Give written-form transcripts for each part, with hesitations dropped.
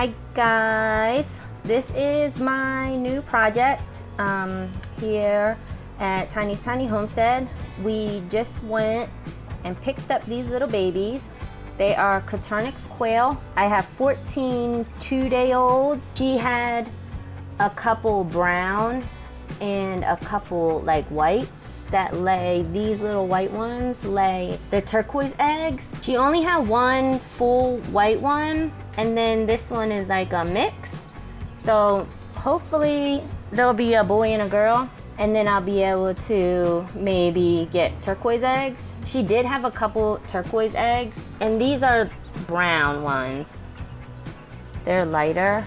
Hi guys, this is my new project here at Tiny Homestead. We just went and picked up these little babies. They are Coturnix quail. I have 14 2-day-olds. She had a couple brown and a couple like whites that lay, these little white ones lay the turquoise eggs. She only had one full white one, and then this one is like a mix. So hopefully there'll be a boy and a girl, and then I'll be able to maybe get turquoise eggs. She did have a couple turquoise eggs, and these are brown ones. They're lighter.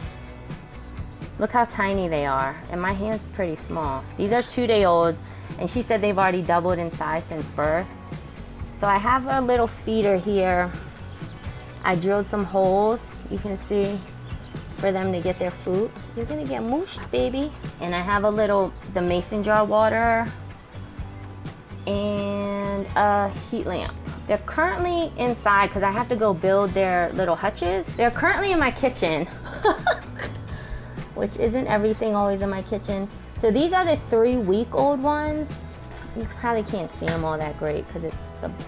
Look how tiny they are, and my hand's pretty small. These are 2-day-olds, and she said they've already doubled in size since birth. So I have a little feeder here. I drilled some holes, you can see, for them to get their food. You're gonna get mooshed, baby. And I have the mason jar water and a heat lamp. They're currently inside because I have to go build their little hutches. They're currently in my kitchen, which isn't everything always in my kitchen. So these are the 3-week-old ones. You probably can't see them all that great because it's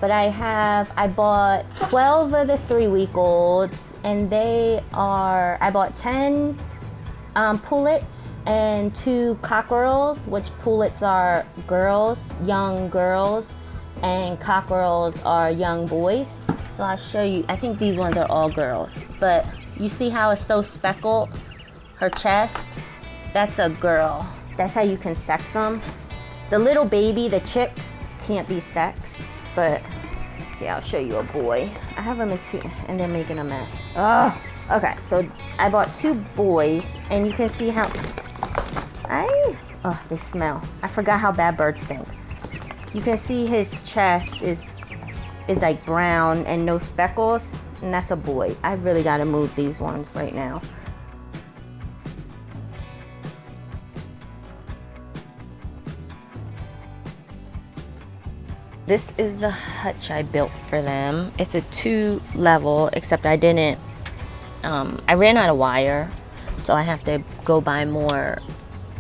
but I bought 12 of the 3-week-olds, and I bought 10 pullets and 2 cockerels, which pullets are girls, young girls, and cockerels are young boys. So I'll show you. I think these ones are all girls, but you see how it's so speckled? Her chest, that's a girl. That's how you can sex them. The little baby, the chicks, can't be sexed, but yeah, I'll show you a boy. I have them in 2, and they're making a mess. Oh, okay, so I bought 2 boys, and you can see how, they smell. I forgot how bad birds stink. You can see his chest is like brown and no speckles, and that's a boy. I really gotta move these ones right now. This is the hutch I built for them. It's a 2-level, except I didn't, I ran out of wire, so I have to go buy more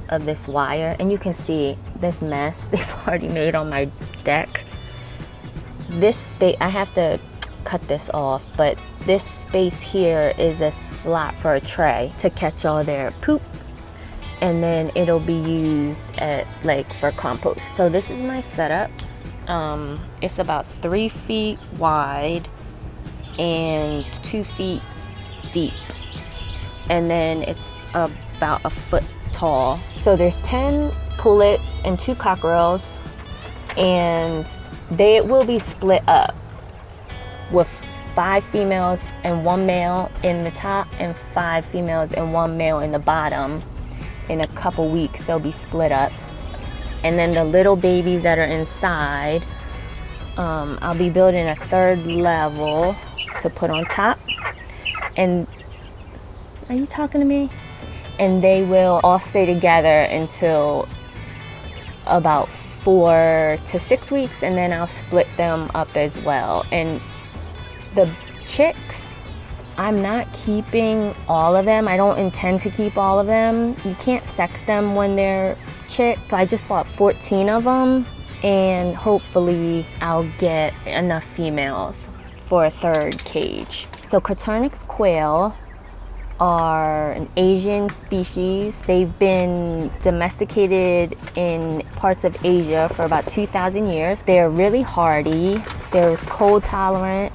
of this wire. And you can see this mess they've already made on my deck. This space, I have to cut this off, but this space here is a slot for a tray to catch all their poop, and then it'll be used for compost. So this is my setup. It's about 3 feet wide and 2 feet deep, and then it's about a foot tall. So there's 10 pullets and 2 cockerels, and they will be split up with 5 females and 1 male in the top and 5 females and 1 male in the bottom. In a couple weeks they'll be split up. And then the little babies that are inside, I'll be building a 3rd level to put on top. And are you talking to me? And they will all stay together until about 4 to 6 weeks, and then I'll split them up as well. And the chicks, I'm not keeping all of them. I don't intend to keep all of them. You can't sex them when they're chicks. So I just bought 14 of them, and hopefully I'll get enough females for a 3rd cage. So Coturnix quail are an Asian species. They've been domesticated in parts of Asia for about 2,000 years. They're really hardy. They're cold tolerant.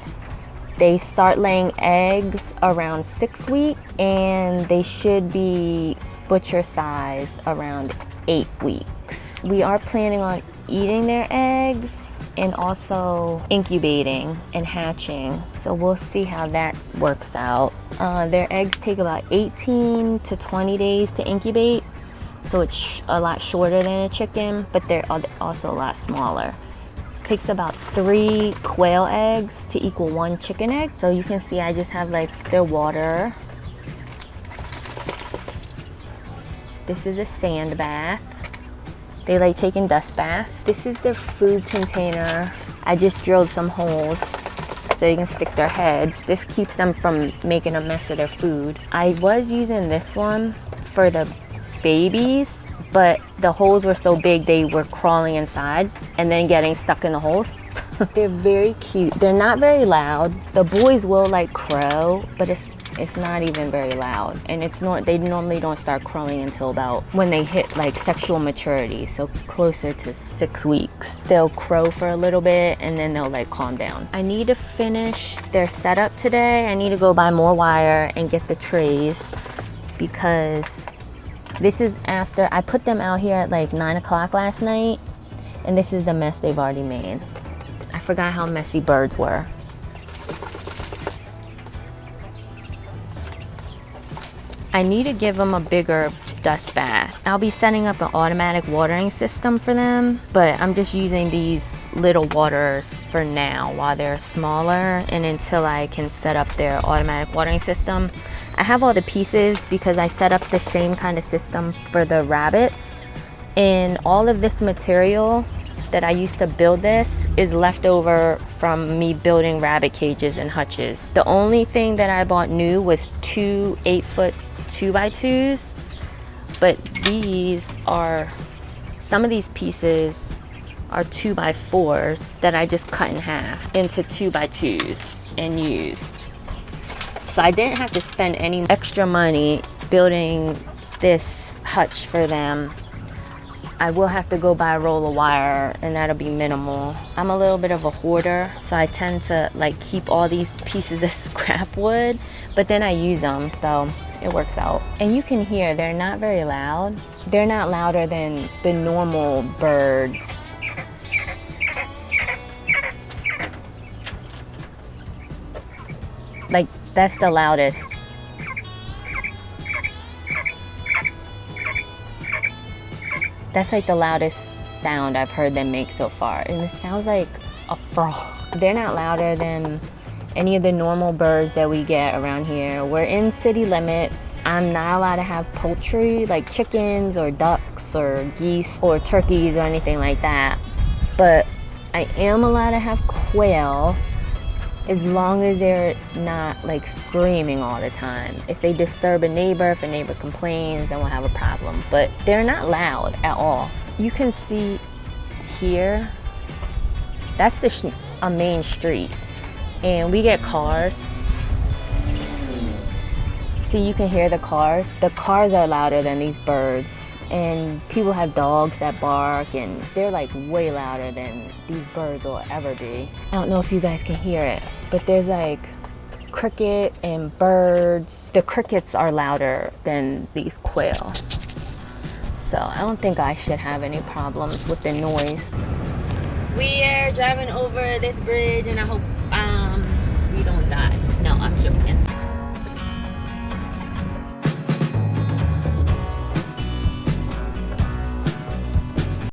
They start laying eggs around 6 weeks, and they should be butcher size around 8 weeks. We are planning on eating their eggs and also incubating and hatching. So we'll see how that works out. Their eggs take about 18 to 20 days to incubate. So it's a lot shorter than a chicken, but they're also a lot smaller. It takes about 3 quail eggs to equal 1 chicken egg. So you can see I just have their water. This is a sand bath. They like taking dust baths. This is their food container. I just drilled some holes so they can stick their heads. This keeps them from making a mess of their food. I was using this one for the babies, but the holes were so big they were crawling inside and then getting stuck in the holes. They're very cute. They're not very loud. The boys will like crow, but it's not even very loud, and they normally don't start crowing until about when they hit like sexual maturity, so closer to 6 weeks. They'll crow for a little bit and then they'll like calm down. I need to finish their setup today. I need to go buy more wire and get the trays, because this is after I put them out here at like 9 o'clock last night, and this is the mess they've already made. I forgot how messy birds were. I need to give them a bigger dust bath. I'll be setting up an automatic watering system for them, but I'm just using these little waters for now while they're smaller, and until I can set up their automatic watering system. I have all the pieces because I set up the same kind of system for the rabbits, and all of this material that I used to build this is left over from me building rabbit cages and hutches. The only thing that I bought new was 2 8-foot 2x2s, but some of these pieces are 2x4s that I just cut in half into 2x2s and used. So I didn't have to spend any extra money building this hutch for them. I will have to go buy a roll of wire, and that'll be minimal. I'm a little bit of a hoarder, so I tend to like keep all these pieces of scrap wood, but then I use them, so it works out. And you can hear they're not very loud. They're not louder than the normal birds. Like, that's the loudest. That's like the loudest sound I've heard them make so far. And it sounds like a frog. They're not louder than any of the normal birds that we get around here. We're in city limits. I'm not allowed to have poultry like chickens or ducks or geese or turkeys or anything like that. But I am allowed to have quail, as long as they're not like screaming all the time. If they disturb a neighbor, if a neighbor complains, then we'll have a problem. But they're not loud at all. You can see here, that's a main street, and we get cars. See, you can hear the cars. The cars are louder than these birds. And people have dogs that bark, and they're like way louder than these birds will ever be. I don't know if you guys can hear it, but there's like cricket and birds. The crickets are louder than these quail. So I don't think I should have any problems with the noise. We are driving over this bridge, and I hope we don't die.